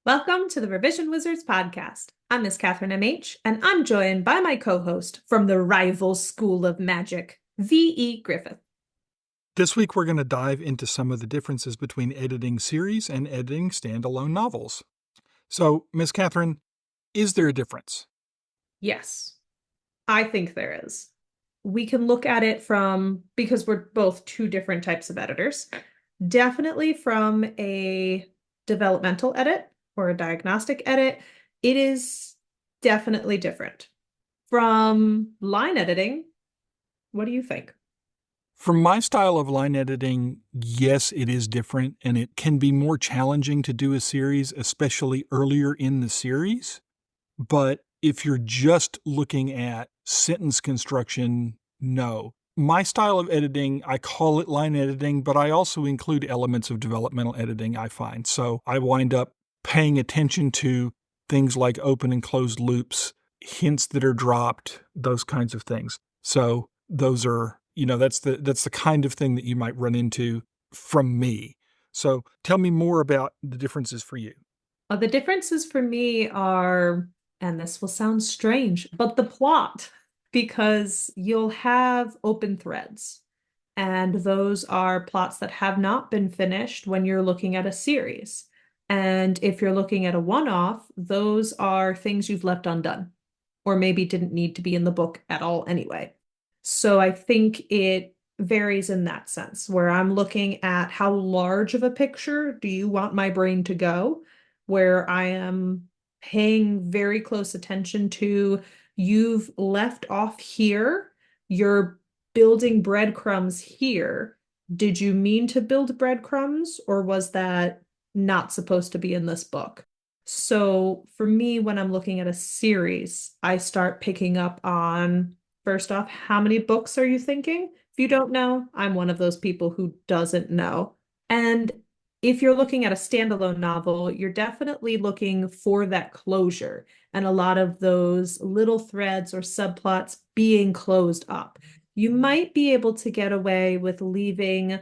Welcome to the Revision Wizards podcast. I'm Miss Catherine M.H, and I'm joined by my co-host from the rival school of magic, V.E. Griffith. This week, we're going to dive into some of the differences between editing series and editing standalone novels. So, Miss Catherine, is there a difference? Yes, I think there is. We can look at it because we're both two different types of editors, definitely from a developmental edit or a diagnostic edit, it is definitely different. From line editing, what do you think? From my style of line editing, yes, it is different, and it can be more challenging to do a series, especially earlier in the series. But if you're just looking at sentence construction, no. My style of editing, I call it line editing, but I also include elements of developmental editing, I find. So I wind up paying attention to things like open and closed loops, hints that are dropped, those kinds of things. So those are, that's the kind of thing that you might run into from me. So tell me more about the differences for you. The differences for me are, and this will sound strange, but the plot, because you'll have open threads, and those are plots that have not been finished when you're looking at a series. And if you're looking at a one-off, those are things you've left undone, or maybe didn't need to be in the book at all anyway. So I think it varies in that sense, where I'm looking at how large of a picture do you want my brain to go, where I am paying very close attention to you've left off here, you're building breadcrumbs here. Did you mean to build breadcrumbs, or was that not supposed to be in this book? So for me, when I'm looking at a series, I start picking up on, first off, how many books are you thinking? If you don't know, I'm one of those people who doesn't know. And if you're looking at a standalone novel, you're definitely looking for that closure and a lot of those little threads or subplots being closed up. You might be able to get away with leaving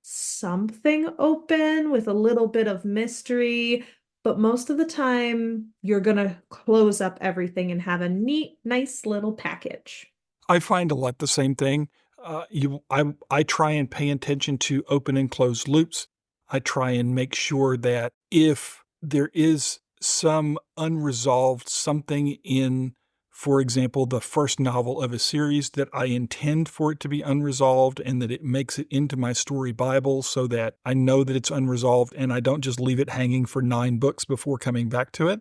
something open with a little bit of mystery, but most of the time you're going to close up everything and have a neat, nice little package. I find a lot the same thing. I try and pay attention to open and closed loops. I try and make sure that if there is some unresolved something in, for example, the first novel of a series, that I intend for it to be unresolved and that it makes it into my story Bible so that I know that it's unresolved and I don't just leave it hanging for 9 books before coming back to it.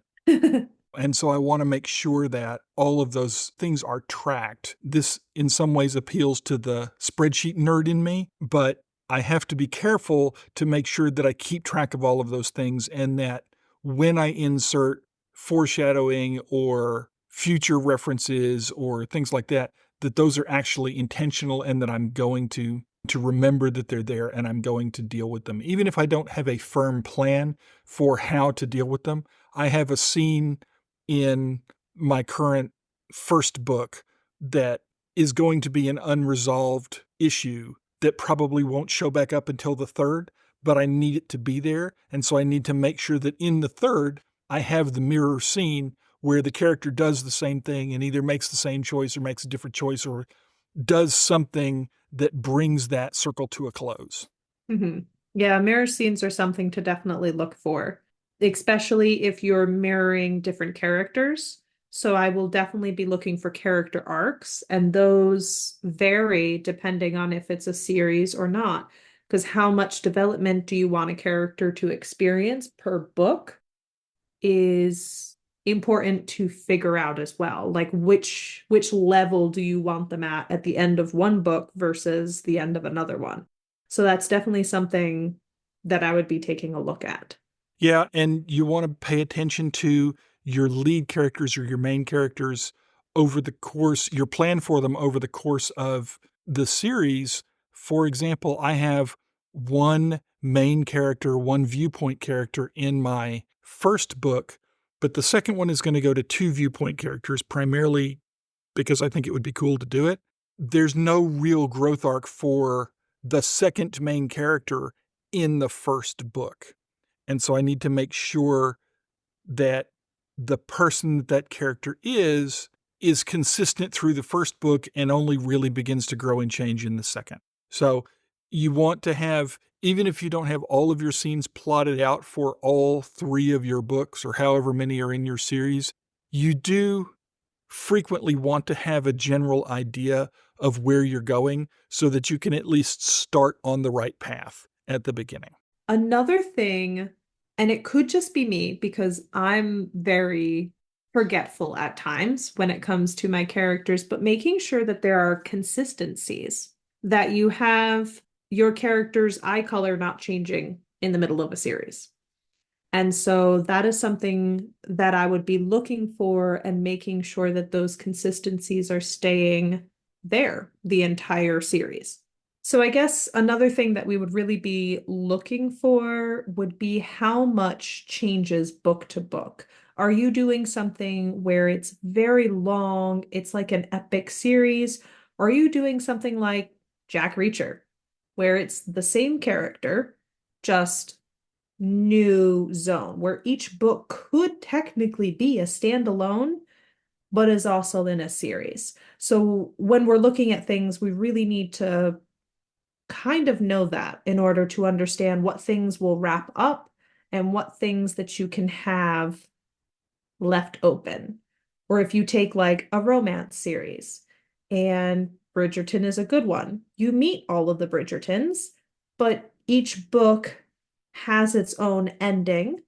And so I want to make sure that all of those things are tracked. This, in some ways, appeals to the spreadsheet nerd in me, but I have to be careful to make sure that I keep track of all of those things and that when I insert foreshadowing or future references or things like that, that those are actually intentional and that I'm going to remember that they're there and I'm going to deal with them. Even if I don't have a firm plan for how to deal with them, I have a scene in my current first book that is going to be an unresolved issue that probably won't show back up until the third, but I need it to be there. And so I need to make sure that in the third, I have the mirror scene where the character does the same thing and either makes the same choice or makes a different choice or does something that brings that circle to a close. Mm-hmm. Yeah, mirror scenes are something to definitely look for, especially if you're mirroring different characters. So I will definitely be looking for character arcs, and those vary depending on if it's a series or not. Because how much development do you want a character to experience per book is important to figure out as well. Like which level do you want them at the end of one book versus the end of another one? So that's definitely something that I would be taking a look at. Yeah, and you want to pay attention to your lead characters or your main characters over the course, your plan for them over the course of the series. For example, I have one main character, one viewpoint character in my first book, but the second one is going to go to 2 viewpoint characters, primarily because I think it would be cool to do it. There's no real growth arc for the second main character in the first book. And so I need to make sure that the person that that character is consistent through the first book and only really begins to grow and change in the second. So you want to have, even if you don't have all of your scenes plotted out for all three of your books or however many are in your series, you do frequently want to have a general idea of where you're going so that you can at least start on the right path at the beginning. Another thing, and it could just be me because I'm very forgetful at times when it comes to my characters, but making sure that there are consistencies, that you have your character's eye color not changing in the middle of a series. And so that is something that I would be looking for and making sure that those consistencies are staying there the entire series. So I guess another thing that we would really be looking for would be how much changes book to book. Are you doing something where it's very long, it's like an epic series, or are you doing something like Jack Reacher, where it's the same character, just new zone, where each book could technically be a standalone, but is also in a series. So when we're looking at things, we really need to kind of know that in order to understand what things will wrap up and what things that you can have left open. Or if you take like a romance series, and Bridgerton is a good one, you meet all of the Bridgertons, but each book has its own ending,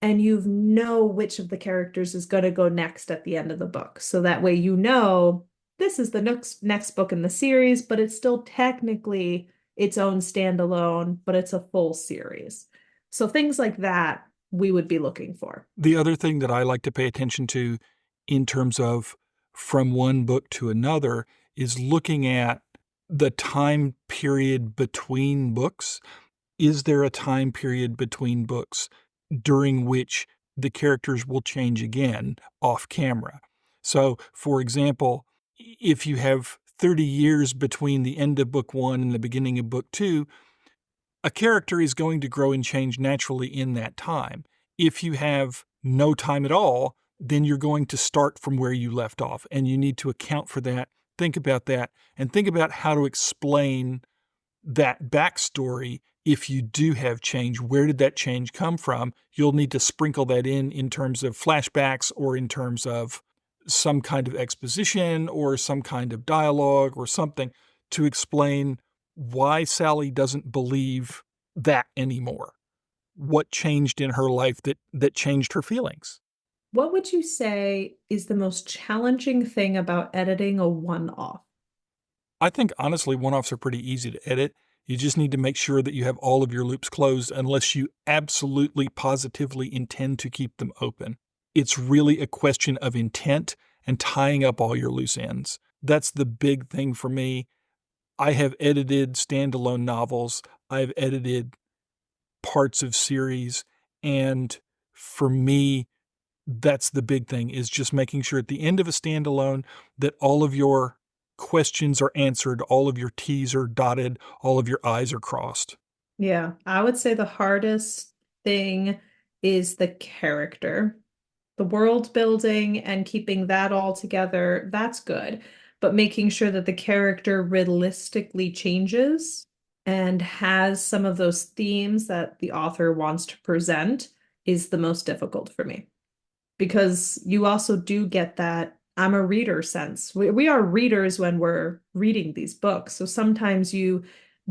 and you know which of the characters is going to go next at the end of the book. So that way you know this is the next book in the series, but it's still technically its own standalone, but it's a full series. So things like that we would be looking for. The other thing that I like to pay attention to in terms of from one book to another is looking at the time period between books. Is there a time period between books during which the characters will change again off camera? So, for example, if you have 30 years between the end of book one and the beginning of book two, a character is going to grow and change naturally in that time. If you have no time at all, then you're going to start from where you left off, and you need to account for that, think about that, and think about how to explain that backstory. If you do have change, where did that change come from? You'll need to sprinkle that in terms of flashbacks or in terms of some kind of exposition or some kind of dialogue or something to explain why Sally doesn't believe that anymore. What changed in her life that changed her feelings? What would you say is the most challenging thing about editing a one-off? I think honestly, one-offs are pretty easy to edit. You just need to make sure that you have all of your loops closed unless you absolutely positively intend to keep them open. It's really a question of intent and tying up all your loose ends. That's the big thing for me. I have edited standalone novels. I've edited parts of series. And for me, that's the big thing, is just making sure at the end of a standalone that all of your questions are answered, all of your T's are dotted, all of your I's are crossed. Yeah, I would say the hardest thing is the character. The world building and keeping that all together, that's good. But making sure that the character realistically changes and has some of those themes that the author wants to present is the most difficult for me. Because you also do get that I'm a reader sense. We are readers when we're reading these books. So sometimes you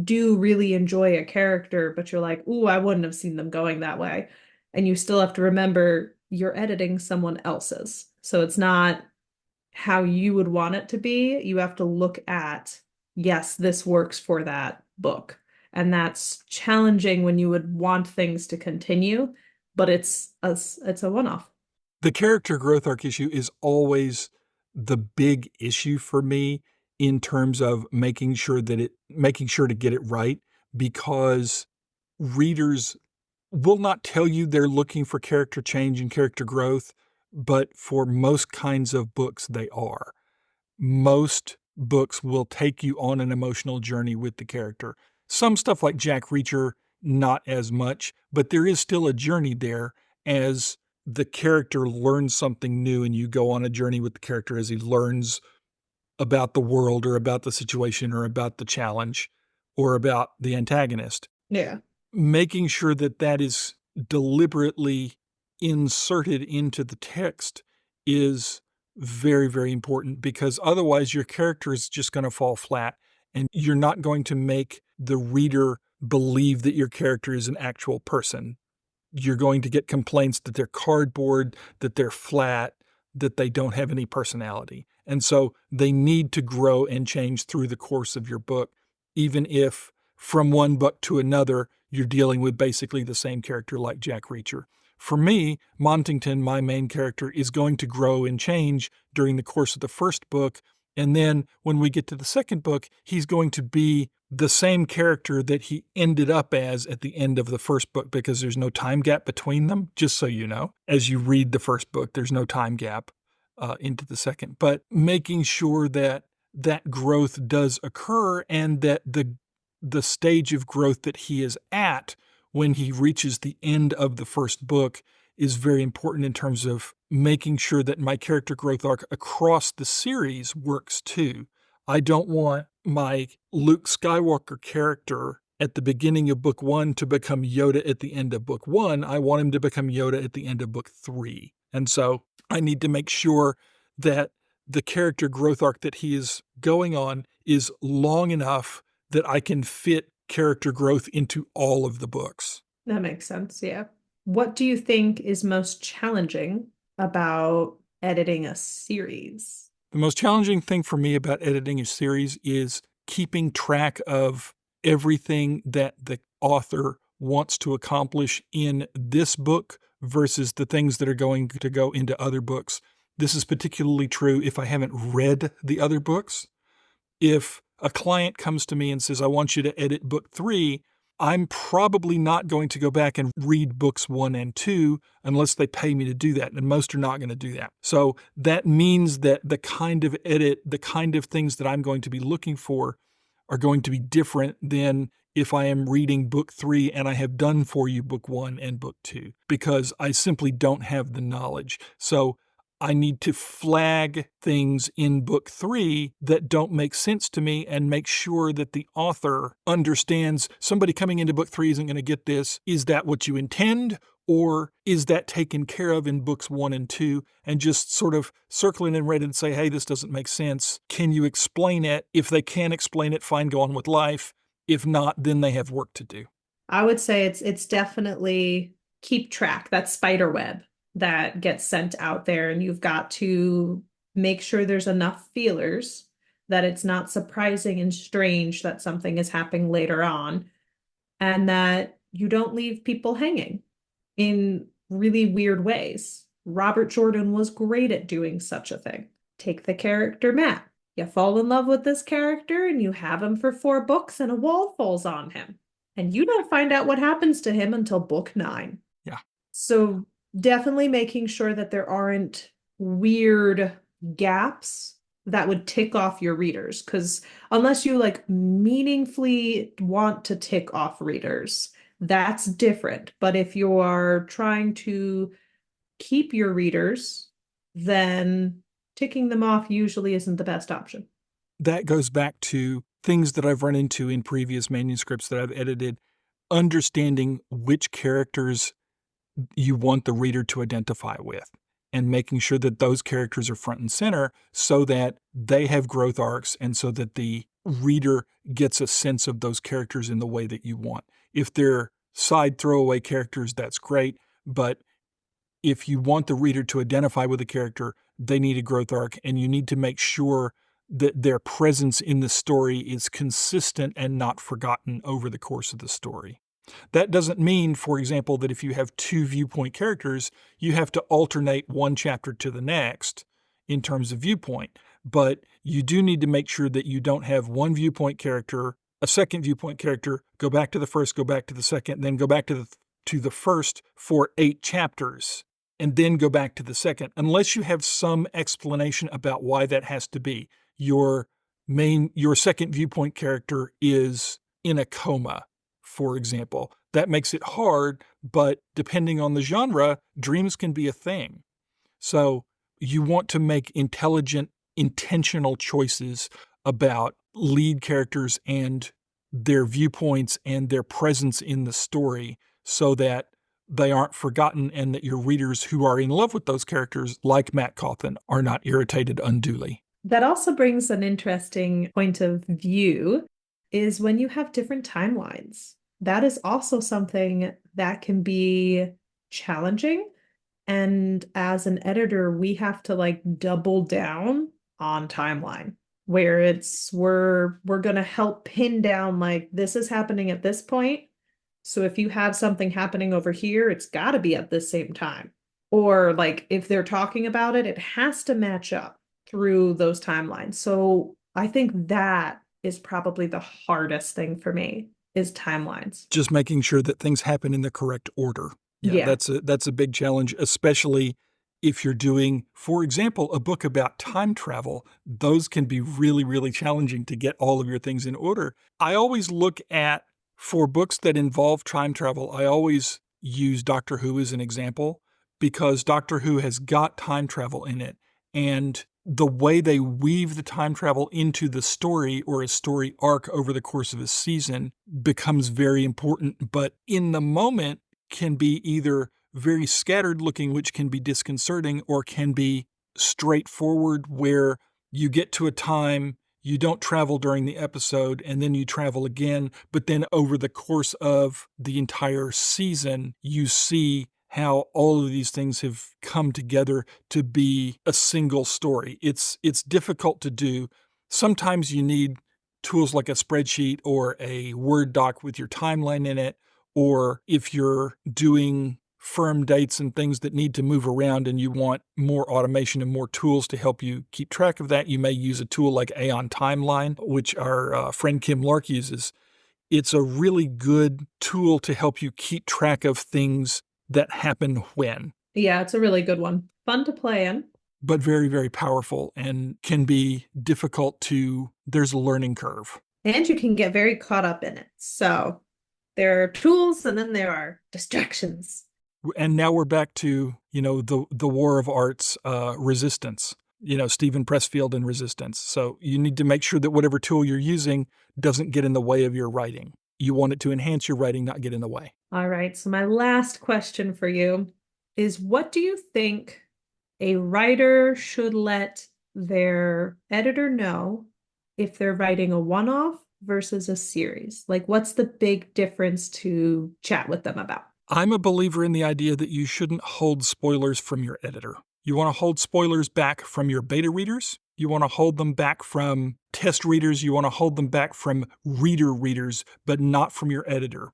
do really enjoy a character, but you're like, ooh, I wouldn't have seen them going that way. And you still have to remember you're editing someone else's. So it's not how you would want it to be. You have to look at, yes, this works for that book. And that's challenging when you would want things to continue, but it's a one-off. The character growth arc issue is always the big issue for me in terms of making sure to get it right, because readers will not tell you they're looking for character change and character growth, but for most kinds of books, they are. Most books will take you on an emotional journey with the character. Some stuff like Jack Reacher, not as much, but there is still a journey there as the character learns something new and you go on a journey with the character as he learns about the world or about the situation or about the challenge or about the antagonist. Yeah. Making sure that that is deliberately inserted into the text is very, very important, because otherwise your character is just going to fall flat and you're not going to make the reader believe that your character is an actual person. You're going to get complaints that they're cardboard, that they're flat, that they don't have any personality. And so they need to grow and change through the course of your book, even if from one book to another, you're dealing with basically the same character like Jack Reacher. For me, Montington, my main character, is going to grow and change during the course of the first book. And then when we get to the second book, he's going to be the same character that he ended up as at the end of the first book, because there's no time gap between them, just so you know. As you read the first book, there's no time gap into the second. But making sure that that growth does occur and that the stage of growth that he is at when he reaches the end of the first book is very important in terms of making sure that my character growth arc across the series works too. I don't want my Luke Skywalker character at the beginning of book 1 to become Yoda at the end of book 1. I want him to become Yoda at the end of book 3. And so I need to make sure that the character growth arc that he is going on is long enough that I can fit character growth into all of the books. That makes sense. Yeah. What do you think is most challenging about editing a series? The most challenging thing for me about editing a series is keeping track of everything that the author wants to accomplish in this book versus the things that are going to go into other books. This is particularly true if I haven't read the other books. If a client comes to me and says, I want you to edit book 3, I'm probably not going to go back and read books 1 and 2 unless they pay me to do that. And most are not going to do that. So that means that the kind of edit, the kind of things that I'm going to be looking for are going to be different than if I am reading book 3 and I have done for you book 1 and book 2, because I simply don't have the knowledge. So I need to flag things in book 3 that don't make sense to me and make sure that the author understands somebody coming into book 3 isn't going to get this. Is that what you intend? Or is that taken care of in books 1 and 2? And just sort of circling in red and say, hey, this doesn't make sense. Can you explain it? If they can explain it, fine, go on with life. If not, then they have work to do. I would say it's definitely keep track, that spider web that gets sent out there, and you've got to make sure there's enough feelers that it's not surprising and strange that something is happening later on, and that you don't leave people hanging in really weird ways. Robert Jordan was great at doing such a thing. Take the character Matt. You fall in love with this character and you have him for 4 books and a wall falls on him. And you don't find out what happens to him until book 9. Yeah. So definitely making sure that there aren't weird gaps that would tick off your readers. Because unless you like meaningfully want to tick off readers, that's different. But if you are trying to keep your readers, then ticking them off usually isn't the best option. That goes back to things that I've run into in previous manuscripts that I've edited, understanding which characters you want the reader to identify with and making sure that those characters are front and center so that they have growth arcs and so that the reader gets a sense of those characters in the way that you want. If they're side throwaway characters, that's great. But if you want the reader to identify with a character, they need a growth arc, and you need to make sure that their presence in the story is consistent and not forgotten over the course of the story. That doesn't mean, for example, that if you have 2 viewpoint characters, you have to alternate one chapter to the next in terms of viewpoint. But you do need to make sure that you don't have one viewpoint character, a second viewpoint character, go back to the first, go back to the second, then go back to the first for 8 chapters, and then go back to the second, unless you have some explanation about why that has to be. Your second viewpoint character is in a coma, for example. That makes it hard, but depending on the genre, dreams can be a thing. So you want to make intelligent, intentional choices about lead characters and their viewpoints and their presence in the story so that they aren't forgotten and that your readers who are in love with those characters, like Matt Cawthon, are not irritated unduly. That also brings an interesting point of view is when you have different timelines. That is also something that can be challenging. And as an editor, we have to like double down on timeline where we're gonna help pin down like this is happening at this point. So if you have something happening over here, it's got to be at the same time. Or like if they're talking about it, it has to match up through those timelines. So I think that is probably the hardest thing for me is timelines. Just making sure that things happen in the correct order. Yeah, Yeah. that's a big challenge, especially if you're doing, for example, a book about time travel. Those can be really, really challenging to get all of your things in order. I always look at, for books that involve time travel, I always use Doctor Who as an example because Doctor Who has got time travel in it. And the way they weave the time travel into the story or a story arc over the course of a season becomes very important. But in the moment, can be either very scattered looking, which can be disconcerting, or can be straightforward, where you get to a time, you don't travel during the episode, and then you travel again. But then over the course of the entire season, you see how all of these things have come together to be a single story. It's difficult to do. Sometimes you need tools like a spreadsheet or a Word doc with your timeline in it, or if you're doing firm dates and things that need to move around and you want more automation and more tools to help you keep track of that, you may use a tool like Aeon Timeline, which our friend Kim Lark uses. It's a really good tool to help you keep track of things that happen when, Yeah, it's a really good one. Fun to play in. but very, very powerful and can be difficult to, there's a learning curve. And you can get very caught up in it. So there are tools and then there are distractions. And now we're back to, the war of arts, resistance, Stephen Pressfield and resistance. So you need to make sure that whatever tool you're using doesn't get in the way of your writing. You want it to enhance your writing, not get in the way. All right. So my last question for you is what do you think a writer should let their editor know if they're writing a one-off versus a series? Like what's the big difference to chat with them about? I'm a believer in the idea that you shouldn't hold spoilers from your editor. You want to hold spoilers back from your beta readers. You want to hold them back from test readers. You want to hold them back from readers, but not from your editor.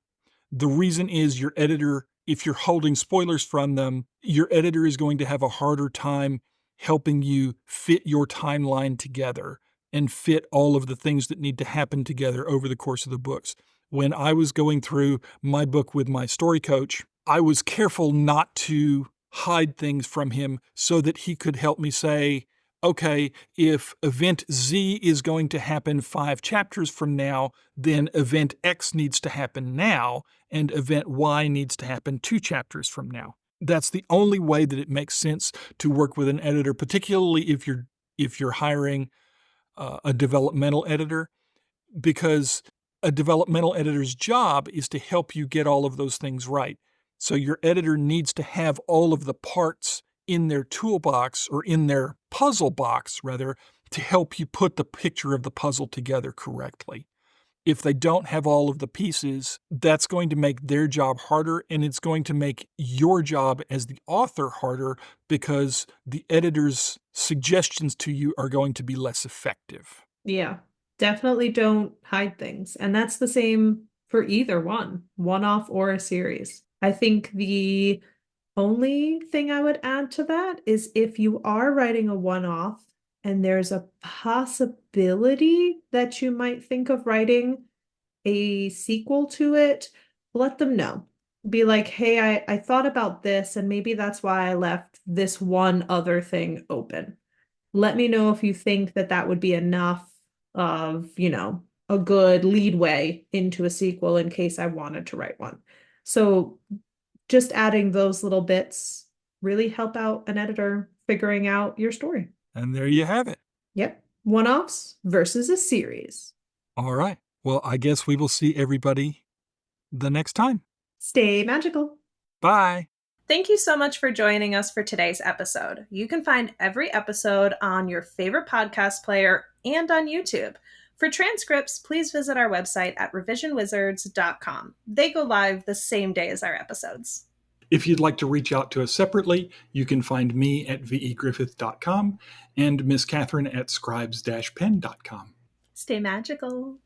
The reason is your editor, if you're holding spoilers from them, your editor is going to have a harder time helping you fit your timeline together and fit all of the things that need to happen together over the course of the books. When I was going through my book with my story coach, I was careful not to hide things from him so that he could help me say, okay, if event Z is going to happen 5 chapters from now, then event X needs to happen now, and event Y needs to happen 2 chapters from now. That's the only way that it makes sense to work with an editor, particularly if you're hiring a developmental editor, because a developmental editor's job is to help you get all of those things right. So your editor needs to have all of the parts in their toolbox, or in their puzzle box rather, to help you put the picture of the puzzle together correctly. If they don't have all of the pieces, that's going to make their job harder, and it's going to make your job as the author harder because the editor's suggestions to you are going to be less effective. Yeah, definitely don't hide things. And that's the same for either one off or a series. I think the only thing I would add to that is if you are writing a one off and there's a possibility that you might think of writing a sequel to it, let them know. Be like, hey, I thought about this, and maybe that's why I left this one other thing open. Let me know if you think that that would be enough of, a good lead way into a sequel in case I wanted to write one. So just adding those little bits really help out an editor figuring out your story. And there you have it. Yep. One-offs versus a series. All right. Well, I guess we will see everybody the next time. Stay magical. Bye. Thank you so much for joining us for today's episode. You can find every episode on your favorite podcast player and on YouTube. For transcripts, please visit our website at revisionwizards.com. They go live the same day as our episodes. If you'd like to reach out to us separately, you can find me at vegriffith.com and Miss Catherine at scribes-pen.com. Stay magical.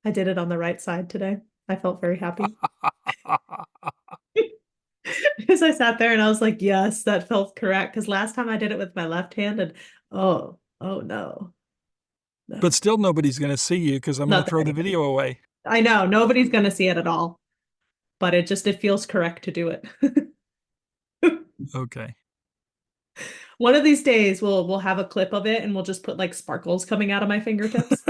I did it on the right side today. I felt very happy. Because I sat there and I was like, yes, that felt correct. Because last time I did it with my left hand and oh no. No. But still, nobody's going to see you because I'm going to throw the video away. I know, nobody's going to see it at all. But it feels correct to do it. Okay. One of these days we'll have a clip of it and we'll just put like sparkles coming out of my fingertips.